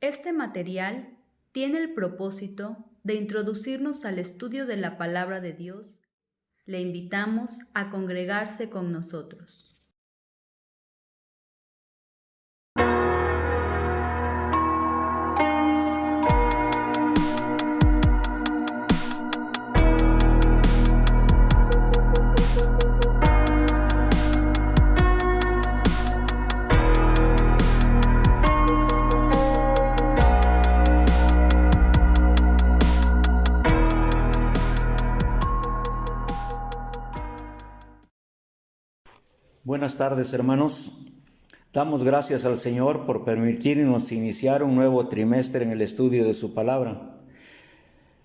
Este material tiene el propósito de introducirnos al estudio de la palabra de Dios. Le invitamos a congregarse con nosotros. Buenas tardes, hermanos. Damos gracias al Señor por permitirnos iniciar un nuevo trimestre en el estudio de su palabra.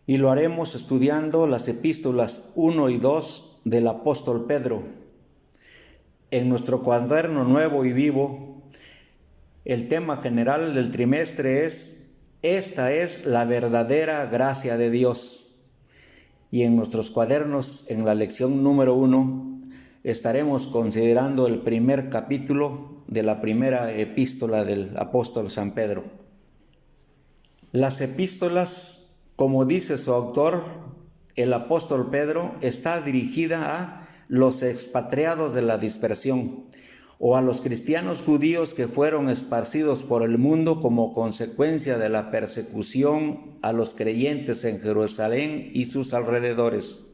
Y lo haremos estudiando las epístolas 1 y 2 del apóstol Pedro. En nuestro cuaderno nuevo y vivo, el tema general del trimestre es: esta es la verdadera gracia de Dios. Y en nuestros cuadernos, en la lección número 1, estaremos considerando el primer capítulo de la primera epístola del apóstol San Pedro. Las epístolas, como dice su autor, el apóstol Pedro, está dirigida a los expatriados de la dispersión o a los cristianos judíos que fueron esparcidos por el mundo como consecuencia de la persecución a los creyentes en Jerusalén y sus alrededores.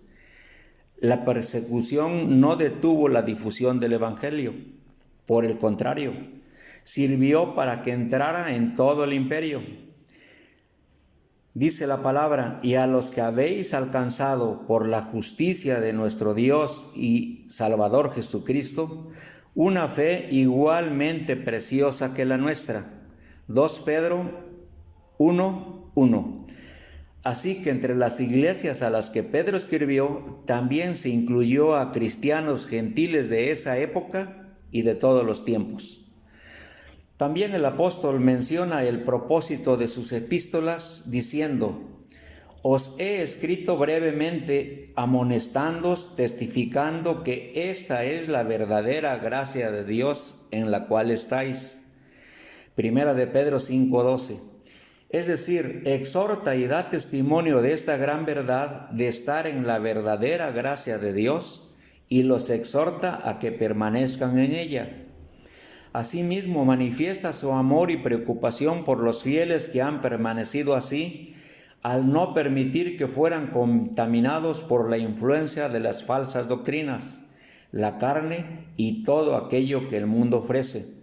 La persecución no detuvo la difusión del Evangelio. Por el contrario, sirvió para que entrara en todo el imperio. Dice la palabra: y a los que habéis alcanzado por la justicia de nuestro Dios y Salvador Jesucristo, una fe igualmente preciosa que la nuestra. 2 Pedro 1:1. Así que entre las iglesias a las que Pedro escribió, también se incluyó a cristianos gentiles de esa época y de todos los tiempos. También el apóstol menciona el propósito de sus epístolas diciendo: os he escrito brevemente, amonestándoos, testificando que esta es la verdadera gracia de Dios en la cual estáis. Primera de Pedro 5:12. Es decir, exhorta y da testimonio de esta gran verdad de estar en la verdadera gracia de Dios y los exhorta a que permanezcan en ella. Asimismo, manifiesta su amor y preocupación por los fieles que han permanecido así, al no permitir que fueran contaminados por la influencia de las falsas doctrinas, la carne y todo aquello que el mundo ofrece.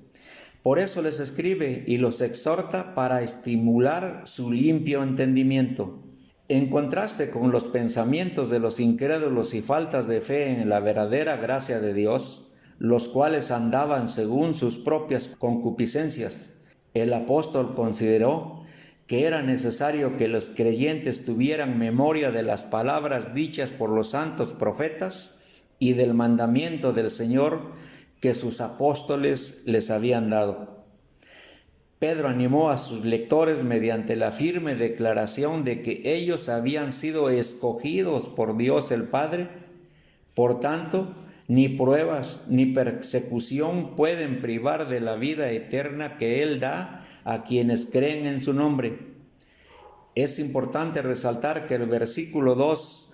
Por eso les escribe y los exhorta para estimular su limpio entendimiento. En contraste con los pensamientos de los incrédulos y faltas de fe en la verdadera gracia de Dios, los cuales andaban según sus propias concupiscencias, el apóstol consideró que era necesario que los creyentes tuvieran memoria de las palabras dichas por los santos profetas y del mandamiento del Señor que sus apóstoles les habían dado. Pedro animó a sus lectores mediante la firme declaración de que ellos habían sido escogidos por Dios el Padre. Por tanto, ni pruebas ni persecución pueden privar de la vida eterna que Él da a quienes creen en su nombre. Es importante resaltar que el versículo 2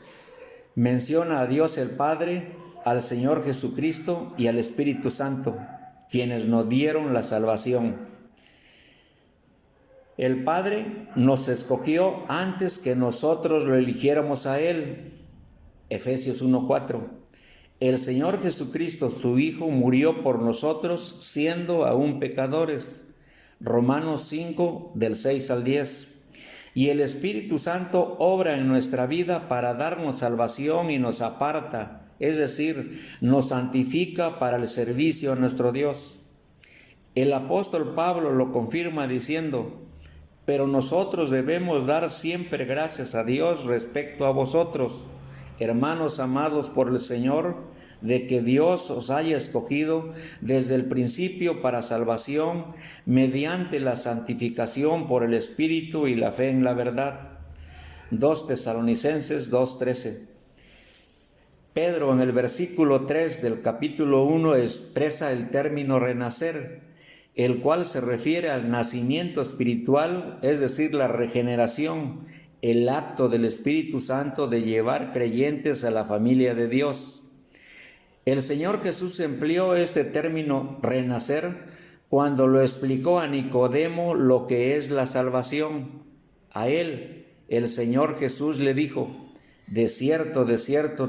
menciona a Dios el Padre, al Señor Jesucristo y al Espíritu Santo, quienes nos dieron la salvación. El Padre nos escogió antes que nosotros lo eligiéramos a Él. Efesios 1:4. El Señor Jesucristo, su Hijo, murió por nosotros siendo aún pecadores. Romanos 5, del 6 al 10. Y el Espíritu Santo obra en nuestra vida para darnos salvación y nos aparta, es decir, nos santifica para el servicio a nuestro Dios. El apóstol Pablo lo confirma diciendo: pero nosotros debemos dar siempre gracias a Dios respecto a vosotros, hermanos amados por el Señor, de que Dios os haya escogido desde el principio para salvación, mediante la santificación por el Espíritu y la fe en la verdad. 2 Tesalonicenses 2:13. Pedro en el versículo 3 del capítulo 1 expresa el término renacer, el cual se refiere al nacimiento espiritual, es decir, la regeneración, el acto del Espíritu Santo de llevar creyentes a la familia de Dios. El Señor Jesús empleó este término renacer cuando lo explicó a Nicodemo lo que es la salvación. A él, el Señor Jesús le dijo: de cierto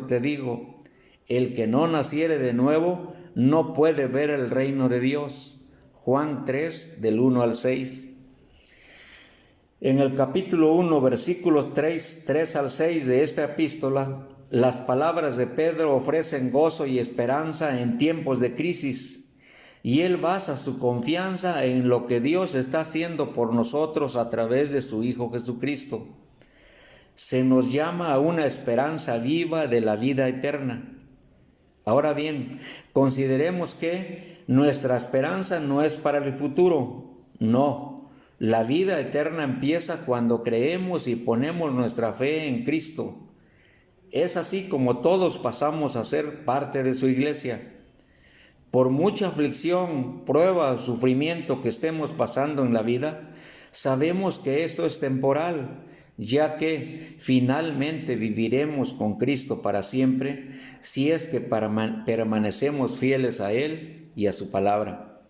te digo, el que no naciere de nuevo no puede ver el reino de Dios. Juan 3, del 1 al 6. En el capítulo 1, versículos 3 al 6 de esta epístola, las palabras de Pedro ofrecen gozo y esperanza en tiempos de crisis, y él basa su confianza en lo que Dios está haciendo por nosotros a través de su Hijo Jesucristo. Se nos llama a una esperanza viva de la vida eterna. Ahora bien, consideremos que nuestra esperanza no es para el futuro, no. La vida eterna empieza cuando creemos y ponemos nuestra fe en Cristo. Es así como todos pasamos a ser parte de su iglesia. Por mucha aflicción, prueba o sufrimiento que estemos pasando en la vida, sabemos que esto es temporal, ya que finalmente viviremos con Cristo para siempre, si es que permanecemos fieles a Él y a su palabra.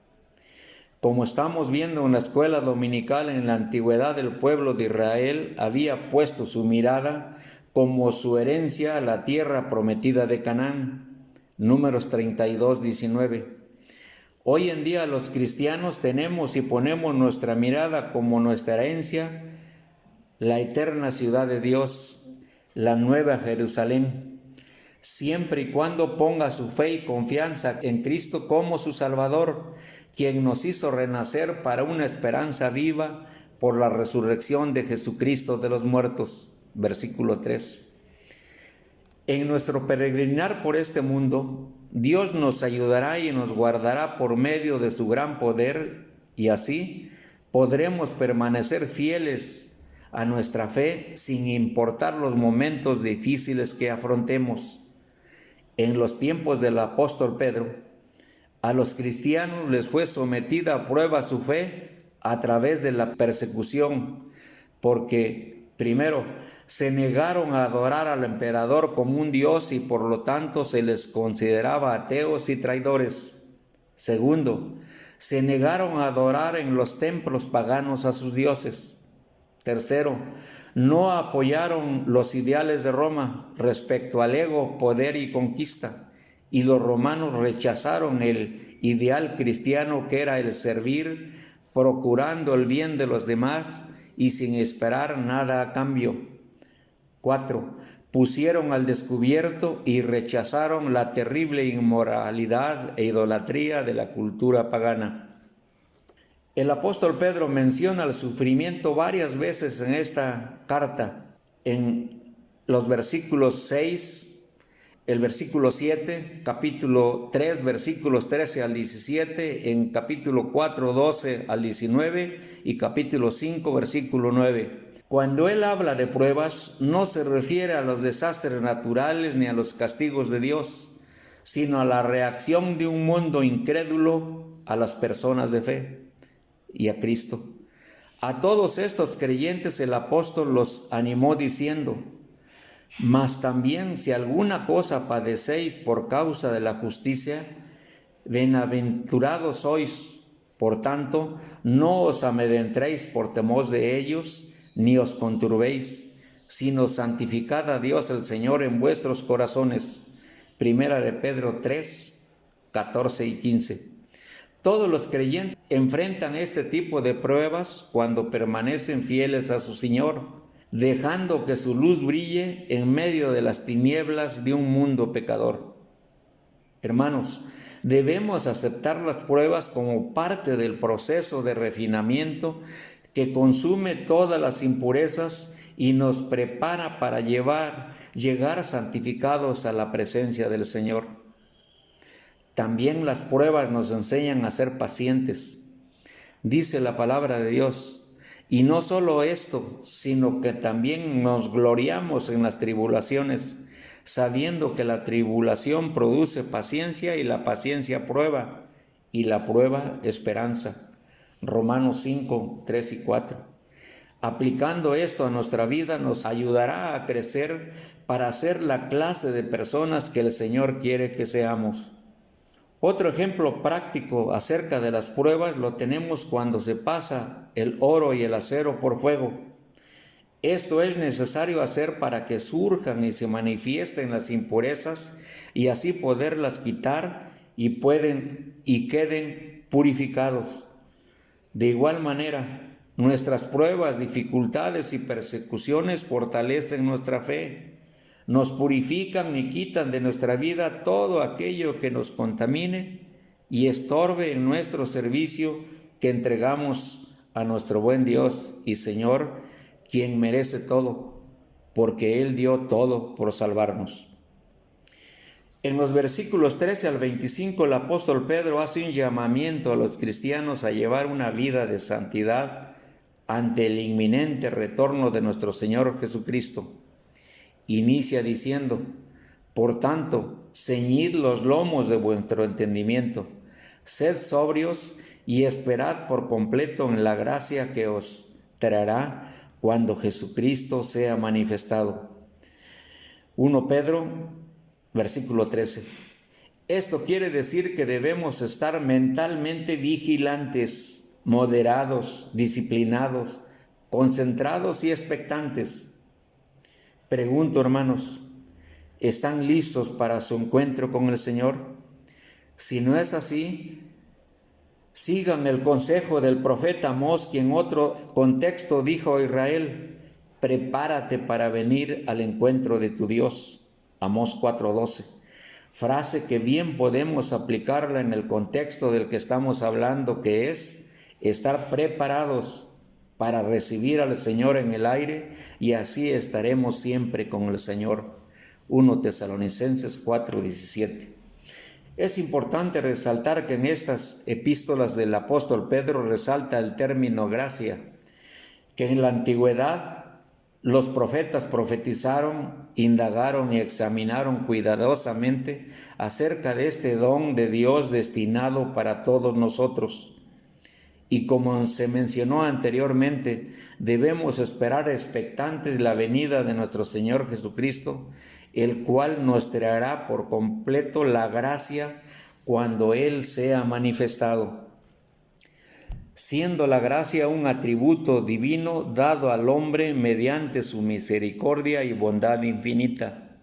Como estamos viendo en la escuela dominical, en la antigüedad el pueblo de Israel había puesto su mirada como su herencia a la tierra prometida de Canaán. Números 32, 19. Hoy en día los cristianos tenemos y ponemos nuestra mirada como nuestra herencia, la eterna ciudad de Dios, la nueva Jerusalén, siempre y cuando ponga su fe y confianza en Cristo como su Salvador, quien nos hizo renacer para una esperanza viva por la resurrección de Jesucristo de los muertos. Versículo 3. En nuestro peregrinar por este mundo, Dios nos ayudará y nos guardará por medio de su gran poder, y así podremos permanecer fieles a nuestra fe sin importar los momentos difíciles que afrontemos. En los tiempos del apóstol Pedro, a los cristianos les fue sometida a prueba su fe a través de la persecución, porque primero se negaron a adorar al emperador como un dios y por lo tanto se les consideraba ateos y traidores. Segundo, se negaron a adorar en los templos paganos a sus dioses. Tercero, no apoyaron los ideales de Roma respecto al ego, poder y conquista, y los romanos rechazaron el ideal cristiano que era el servir, procurando el bien de los demás y sin esperar nada a cambio. 4. Pusieron al descubierto y rechazaron la terrible inmoralidad e idolatría de la cultura pagana. El apóstol Pedro menciona el sufrimiento varias veces en esta carta, en los versículos 6, el versículo 7, capítulo 3, versículos 13 al 17, en capítulo 4, 12 al 19 y capítulo 5, versículo 9. Cuando él habla de pruebas, no se refiere a los desastres naturales ni a los castigos de Dios, sino a la reacción de un mundo incrédulo a las personas de fe y a Cristo. A todos estos creyentes el apóstol los animó diciendo: mas también si alguna cosa padecéis por causa de la justicia, bienaventurados sois. Por tanto, no os amedrentéis por temor de ellos, ni os conturbéis, sino santificad a Dios el Señor en vuestros corazones. Primera de Pedro 3, 14 y 15. Todos los creyentes enfrentan este tipo de pruebas cuando permanecen fieles a su Señor, dejando que su luz brille en medio de las tinieblas de un mundo pecador. Hermanos, debemos aceptar las pruebas como parte del proceso de refinamiento que consume todas las impurezas y nos prepara para llegar santificados a la presencia del Señor. También las pruebas nos enseñan a ser pacientes. Dice la palabra de Dios, y no solo esto, sino que también nos gloriamos en las tribulaciones, sabiendo que la tribulación produce paciencia y la paciencia prueba, y la prueba esperanza. Romanos 5, 3 y 4. Aplicando esto a nuestra vida nos ayudará a crecer para ser la clase de personas que el Señor quiere que seamos. Otro ejemplo práctico acerca de las pruebas lo tenemos cuando se pasa el oro y el acero por fuego. Esto es necesario hacer para que surjan y se manifiesten las impurezas y así poderlas quitar y queden purificados. De igual manera, nuestras pruebas, dificultades y persecuciones fortalecen nuestra fe, nos purifican y quitan de nuestra vida todo aquello que nos contamine y estorbe en nuestro servicio que entregamos a nuestro buen Dios y Señor, quien merece todo, porque Él dio todo por salvarnos. En los versículos 13 al 25, el apóstol Pedro hace un llamamiento a los cristianos a llevar una vida de santidad ante el inminente retorno de nuestro Señor Jesucristo. Inicia diciendo: por tanto, ceñid los lomos de vuestro entendimiento, sed sobrios y esperad por completo en la gracia que os traerá cuando Jesucristo sea manifestado. 1 Pedro, versículo 13. Esto quiere decir que debemos estar mentalmente vigilantes, moderados, disciplinados, concentrados y expectantes. Pregunto, hermanos, ¿están listos para su encuentro con el Señor? Si no es así, sigan el consejo del profeta Amós, quien en otro contexto dijo a Israel: prepárate para venir al encuentro de tu Dios. Amós 4:12. Frase que bien podemos aplicarla en el contexto del que estamos hablando, que es estar preparados para recibir al Señor en el aire, y así estaremos siempre con el Señor. 1 Tesalonicenses 4:17. Es importante resaltar que en estas epístolas del apóstol Pedro resalta el término gracia, que en la antigüedad los profetas profetizaron, indagaron y examinaron cuidadosamente acerca de este don de Dios destinado para todos nosotros. Y como se mencionó anteriormente, debemos esperar expectantes la venida de nuestro Señor Jesucristo, el cual nos traerá por completo la gracia cuando Él sea manifestado. Siendo la gracia un atributo divino dado al hombre mediante su misericordia y bondad infinita.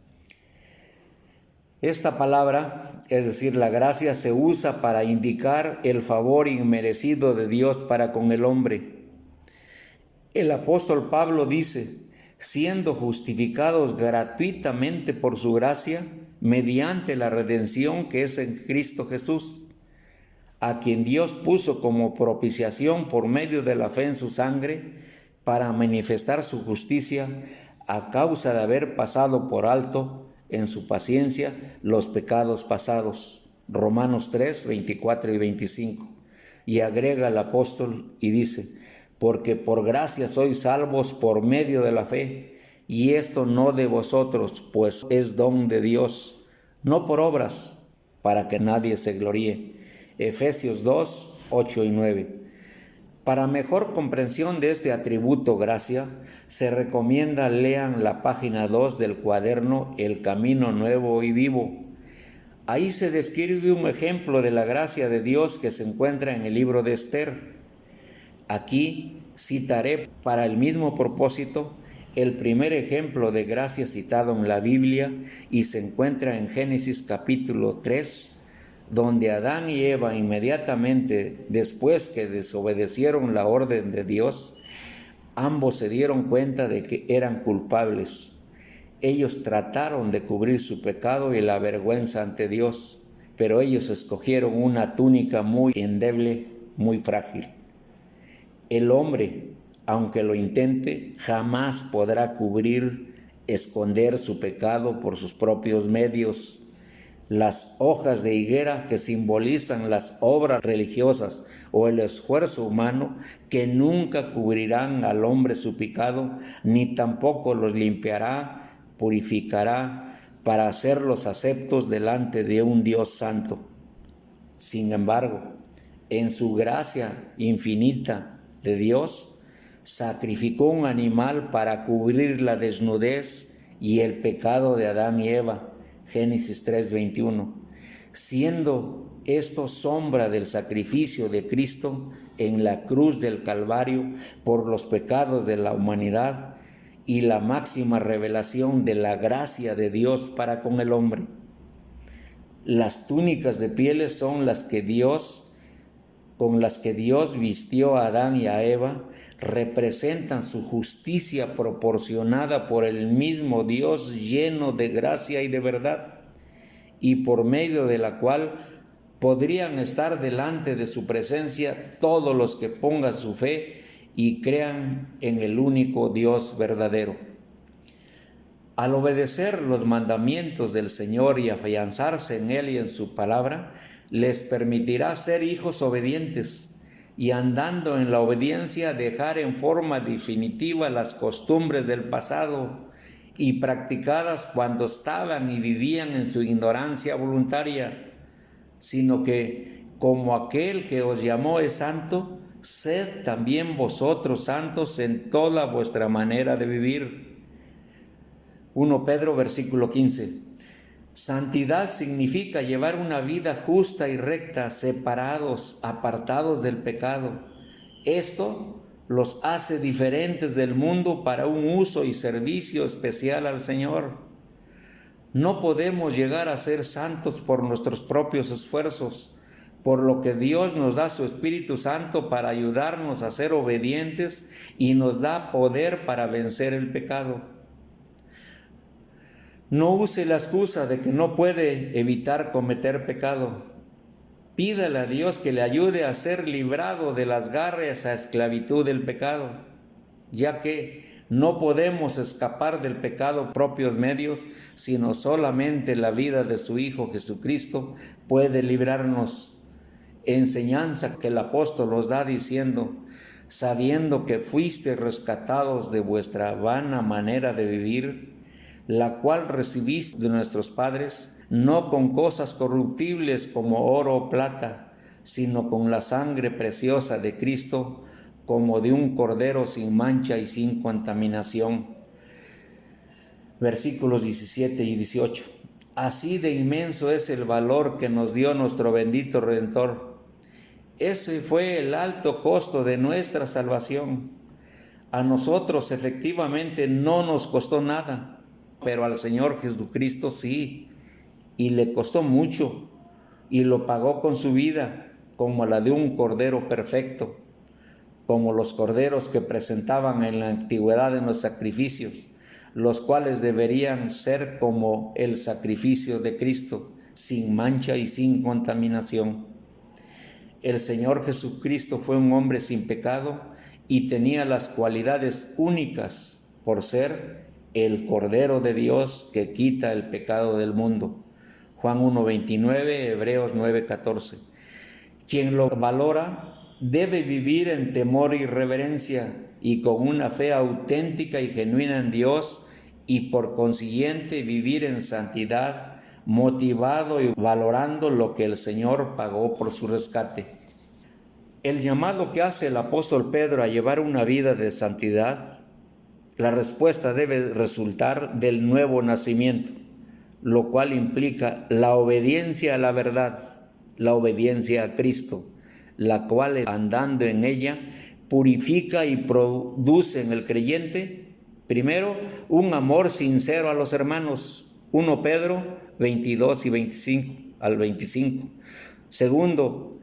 Esta palabra, es decir, la gracia, se usa para indicar el favor inmerecido de Dios para con el hombre. El apóstol Pablo dice: siendo justificados gratuitamente por su gracia, mediante la redención que es en Cristo Jesús, a quien Dios puso como propiciación por medio de la fe en su sangre, para manifestar su justicia a causa de haber pasado por alto en su paciencia los pecados pasados. Romanos 3, 24 y 25. Y agrega el apóstol y dice: porque por gracia sois salvos por medio de la fe, y esto no de vosotros, pues es don de Dios, no por obras, para que nadie se gloríe. Efesios 2, 8 y 9. Para mejor comprensión de este atributo gracia, se recomienda lean la página 2 del cuaderno El Camino Nuevo y Vivo. Ahí se describe un ejemplo de la gracia de Dios que se encuentra en el libro de Esther. Aquí citaré para el mismo propósito el primer ejemplo de gracia citado en la Biblia, y se encuentra en Génesis capítulo 3, donde Adán y Eva, inmediatamente después que desobedecieron la orden de Dios, ambos se dieron cuenta de que eran culpables. Ellos trataron de cubrir su pecado y la vergüenza ante Dios, pero ellos escogieron una túnica muy endeble, muy frágil. El hombre, aunque lo intente, jamás podrá esconder su pecado por sus propios medios. Las hojas de higuera, que simbolizan las obras religiosas o el esfuerzo humano, que nunca cubrirán al hombre su pecado, ni tampoco los limpiará, purificará, para hacerlos aceptos delante de un Dios santo. Sin embargo, en su gracia infinita de Dios, sacrificó un animal para cubrir la desnudez y el pecado de Adán y Eva, Génesis 3:21, siendo esto sombra del sacrificio de Cristo en la cruz del Calvario por los pecados de la humanidad y la máxima revelación de la gracia de Dios para con el hombre. Las túnicas de pieles son con las que Dios vistió a Adán y a Eva, representan su justicia proporcionada por el mismo Dios lleno de gracia y de verdad, y por medio de la cual podrían estar delante de su presencia todos los que pongan su fe y crean en el único Dios verdadero. Al obedecer los mandamientos del Señor y afianzarse en Él y en su palabra, les permitirá ser hijos obedientes y, andando en la obediencia, dejar en forma definitiva las costumbres del pasado y practicadas cuando estaban y vivían en su ignorancia voluntaria, sino que, como aquel que os llamó es santo, sed también vosotros santos en toda vuestra manera de vivir. 1 Pedro versículo 15. Santidad significa llevar una vida justa y recta, separados, apartados del pecado. Esto los hace diferentes del mundo para un uso y servicio especial al Señor. No podemos llegar a ser santos por nuestros propios esfuerzos, por lo que Dios nos da su Espíritu Santo para ayudarnos a ser obedientes y nos da poder para vencer el pecado. No use la excusa de que no puede evitar cometer pecado. Pídale a Dios que le ayude a ser librado de las garras a esclavitud del pecado, ya que no podemos escapar del pecado por propios medios, sino solamente la vida de su Hijo Jesucristo puede librarnos. Enseñanza que el apóstol nos da diciendo: sabiendo que fuiste rescatados de vuestra vana manera de vivir, la cual recibiste de nuestros padres, no con cosas corruptibles como oro o plata, sino con la sangre preciosa de Cristo, como de un cordero sin mancha y sin contaminación. Versículos 17 y 18. Así de inmenso es el valor que nos dio nuestro bendito Redentor. Ese fue el alto costo de nuestra salvación. A nosotros efectivamente no nos costó nada, pero al Señor Jesucristo sí, y le costó mucho, y lo pagó con su vida, como la de un cordero perfecto, como los corderos que presentaban en la antigüedad en los sacrificios, los cuales deberían ser como el sacrificio de Cristo, sin mancha y sin contaminación. El Señor Jesucristo fue un hombre sin pecado y tenía las cualidades únicas por ser el Cordero de Dios que quita el pecado del mundo. Juan 1:29, Hebreos 9:14. Quien lo valora debe vivir en temor y reverencia y con una fe auténtica y genuina en Dios, y por consiguiente vivir en santidad, motivado y valorando lo que el Señor pagó por su rescate. El llamado que hace el apóstol Pedro a llevar una vida de santidad, la respuesta debe resultar del nuevo nacimiento, lo cual implica la obediencia a la verdad, la obediencia a Cristo, la cual, andando en ella, purifica y produce en el creyente, primero, un amor sincero a los hermanos, 1 Pedro 22 y 25 al 25. Segundo,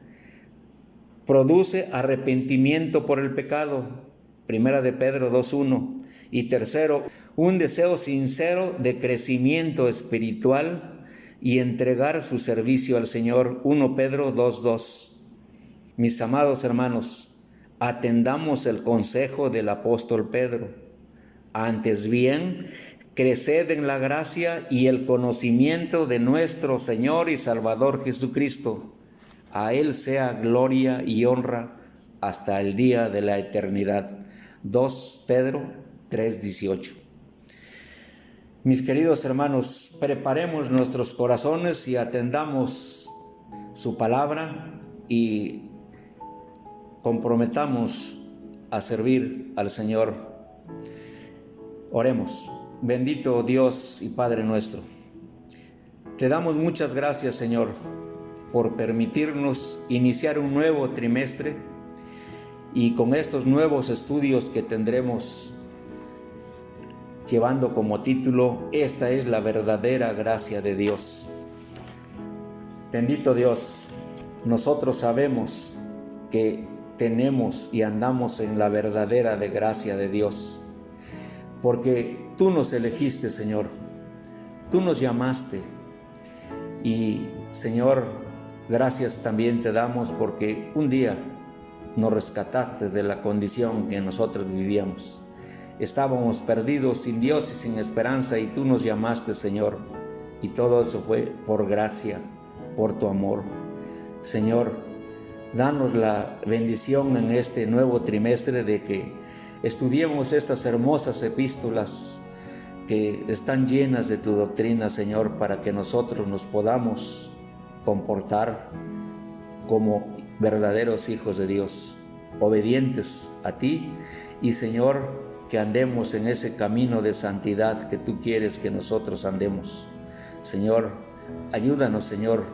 produce arrepentimiento por el pecado, 1 de Pedro 2:1. Y tercero, un deseo sincero de crecimiento espiritual y entregar su servicio al Señor, 1 Pedro 2:2. Mis amados hermanos, atendamos el consejo del apóstol Pedro. Antes bien, creced en la gracia y el conocimiento de nuestro Señor y Salvador Jesucristo. A Él sea gloria y honra hasta el día de la eternidad. 2 Pedro 3:18. Mis queridos hermanos, preparemos nuestros corazones y atendamos su palabra y comprometamos a servir al Señor. Oremos. Bendito Dios y Padre nuestro, te damos muchas gracias, Señor, por permitirnos iniciar un nuevo trimestre y con estos nuevos estudios que tendremos llevando como título, esta es la verdadera gracia de Dios. Bendito Dios, nosotros sabemos que tenemos y andamos en la verdadera gracia de Dios, porque tú nos elegiste, Señor, tú nos llamaste y, Señor, gracias también te damos porque un día nos rescataste de la condición que nosotros vivíamos. Estábamos perdidos, sin Dios y sin esperanza, y tú nos llamaste, Señor, y todo eso fue por gracia, por tu amor. Señor, danos la bendición en este nuevo trimestre de que estudiemos estas hermosas epístolas que están llenas de tu doctrina, Señor, para que nosotros nos podamos comportar como verdaderos hijos de Dios, obedientes a ti, y, Señor, que andemos en ese camino de santidad que tú quieres que nosotros andemos. Señor, ayúdanos, Señor,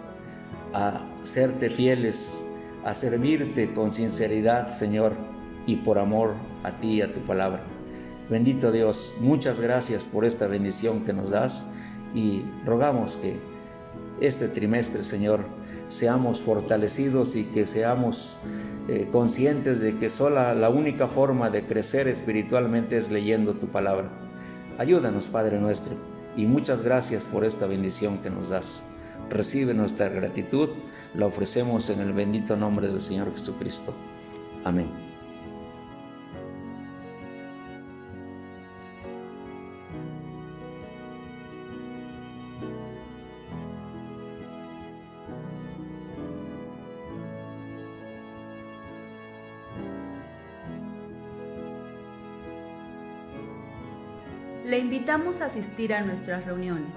a serte fieles, a servirte con sinceridad, Señor, y por amor a ti y a tu palabra. Bendito Dios, muchas gracias por esta bendición que nos das y rogamos que este trimestre, Señor, seamos fortalecidos y que seamos conscientes de que la única forma de crecer espiritualmente es leyendo tu palabra. Ayúdanos, Padre nuestro, y muchas gracias por esta bendición que nos das. Recibe nuestra gratitud, la ofrecemos en el bendito nombre del Señor Jesucristo. Amén. Le invitamos a asistir a nuestras reuniones.